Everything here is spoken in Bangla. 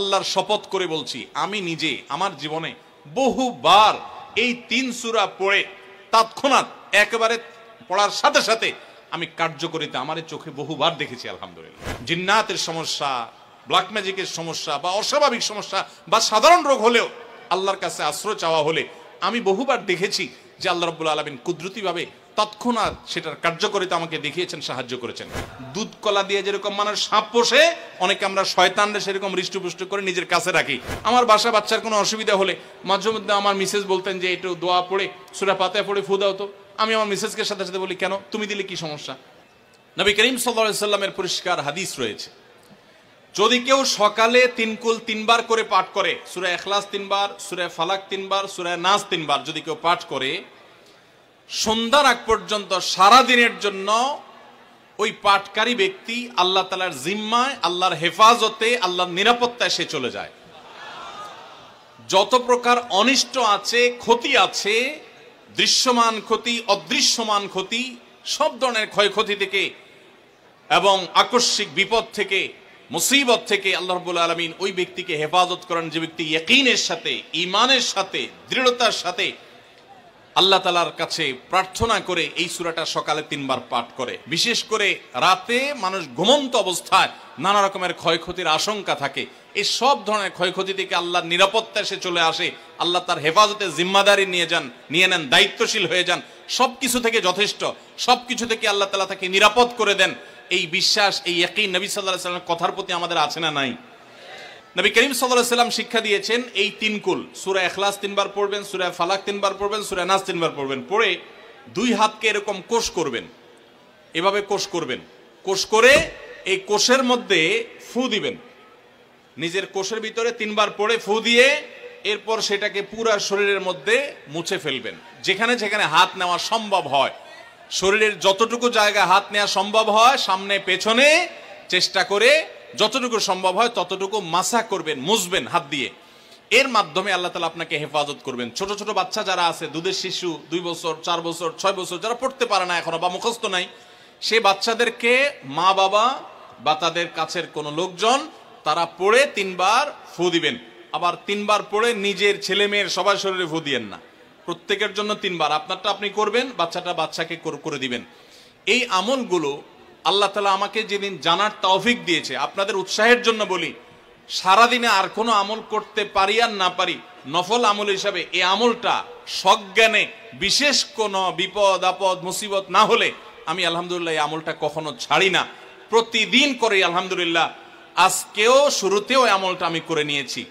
আল্লাহর শপথ করে বলছি, আমি নিজে আমার জীবনে বহুবার এই 3 সূরা পড়ে তৎক্ষণাৎ একেবারে পড়ার সাথে সাথে আমি কার্যকরিতা আমার চোখে বহুবার দেখেছি। আলহামদুলিল্লাহ। জিন্নাতের সমস্যা, ব্ল্যাক ম্যাজিকের সমস্যা বা অস্বাভাবিক সমস্যা বা সাধারণ রোগ হলেও আল্লাহর কাছে আশ্রয় চাওয়া হলে আমি বহুবার দেখেছি যে আল্লাহ রাব্বুল আলামিন কুদরতিভাবে তৎক্ষণাৎ সেটার কার্যকরিতা আমাকে দেখিয়েছেন, সাহায্য করেছেন। দুধ কলা দিয়ে যেরকম মানুষ সাপ পোষে, অনেকে আমরা শয়তানরে সেরকম হৃষ্টপুষ্ট করে নিজের কাছে রাখি। আমার বাসা বাচ্চার কোনো অসুবিধা হলে মাঝে মধ্যে আমার মিসেস বলতেন যে একটু দোয়া পড়ে সূরা ফাতিহা পড়ে ফু দাও তো। আমি আমার মিসেসকে সাথে সাথে বলি, কেন, তুমি দিলে কি সমস্যা? নবী করিম সাল্লাল্লাহু আলাইহি সাল্লামের পরিষ্কার হাদিস রয়েছে, যদি কেউ সকালে 3 কুল 3 বার করে পাঠ করে, সূরা ইখলাস 3 বার, সূরা ফালাক 3 বার, সূরা নাস 3 বার যদি কেউ পাঠ করে, সন্ধ্যার আগ পর্যন্ত সারা দিনের জন্য ওই পাঠকারী ব্যক্তি আল্লাহ তাআলার জিম্মায়, আল্লাহর হেফাজতে, আল্লাহর নিরাপত্তায় সে চলে যায়। যত প্রকার অনিষ্ট আছে, ক্ষতি আছে, দৃশ্যমান ক্ষতি, অদৃশ্যমান ক্ষতি, সব ধরনের ক্ষয়ক্ষতি থেকে এবং আকস্মিক বিপদ থেকে, মুসিবত থেকে আল্লাহ রাব্বুল আলামিন ওই ব্যক্তিকে হেফাজত করেন, যে ব্যক্তি ইয়াকিনের সাথে, ঈমানের সাথে, দৃঢ়তার সাথে আল্লাহ তাআলার কাছে প্রার্থনা করে এই সূরাটা সকালে 3 বার পাঠ করে। বিশেষ করে রাতে মানুষ ঘুমন্ত অবস্থায় নানা রকমের ক্ষয়ক্ষতির আশঙ্কা থাকে, এই সব ধরনের ক্ষয়ক্ষতি থেকে আল্লাহর নিরাপত্তায় সে চলে আসে। আল্লাহ তার হেফাজতে জিম্মাদারি নিয়ে নেন, দায়িত্বশীল হয়ে যান। সবকিছু থেকে যথেষ্ট, সবকিছু থেকে আল্লাহ তাআলা তাকে নিরাপদ করে দেন। এই বিশ্বাস, এই ইয়াকিন নবী সাল্লাল্লাহু আলাইহি ওয়াসাল্লামের কথার প্রতি আমাদের আছে না নাই? নবী করিম সাল্লাল্লাহু আলাইহি ওয়াসাল্লাম শিক্ষা দিয়েছেন এই 3 কুল, সূরা ইখলাস 3 বার পড়বেন, সূরা ফালাক 3 বার পড়বেন, সূরা নাস 3 বার পড়বেন। পড়ে 2 হাতকে এরকম কোষ করবেন, এভাবে কোষ করবেন। কোষ করে এই কোষের মধ্যে ফু দিবেন, নিজের কোষের ভিতরে 3 বার পড়ে ফু দিয়ে এরপর সেটাকে পুরো শরীরের মধ্যে মুছে ফেলবেন। যেখানে যেখানে হাত নেওয়া সম্ভব হয়, শরীরের যতটুকু জায়গা হাত নেওয়া সম্ভব হয়, সামনে পেছনে চেষ্টা করে যতটুকু সম্ভব হয় ততটুকু মাসা করবেন, মুছবেন হাত দিয়ে। এর মাধ্যমে আল্লাহ তাআলা আপনাকে হেফাজত করবেন। ছোট ছোট বাচ্চা যারা আছে, দুধের শিশু, 2 বছর, 4 বছর, 6 বছর, যারা পড়তে পারে না এখনো বা মুখস্থ নাই, সে বাচ্চাদেরকে মা বাবা বা তাদের কাছের কোনো লোকজন তারা পড়ে 3 বার ফু দিবেন। আবার 3 বার পড়ে নিজের ছেলে মেয়ের সবার শরীরে ফু দিয়েন না, প্রত্যেকের জন্য 3 বার। আপনারটা আপনি করবেন, বাচ্চাটা বাচ্চাকে করে দিবেন। এই আমলগুলো আল্লাহ তাআলা আমাকে যেদিন জানার তৌফিক দিয়েছে, আপনাদের উৎসাহের জন্য বলি, সারাদিনে আর কোনো আমল করতে পারি আর না পারি, নফল আমল হিসাবে এই আমলটা সজ্ঞানে, বিশেষ কোনো বিপদ আপদ মুসিবত না হলে আমি আলহামদুলিল্লাহ এই আমলটা কখনো ছাড়ি না, প্রতিদিন করি আলহামদুলিল্লাহ। আজকেও শুরুতেও এই আমলটা আমি করে নিয়েছি।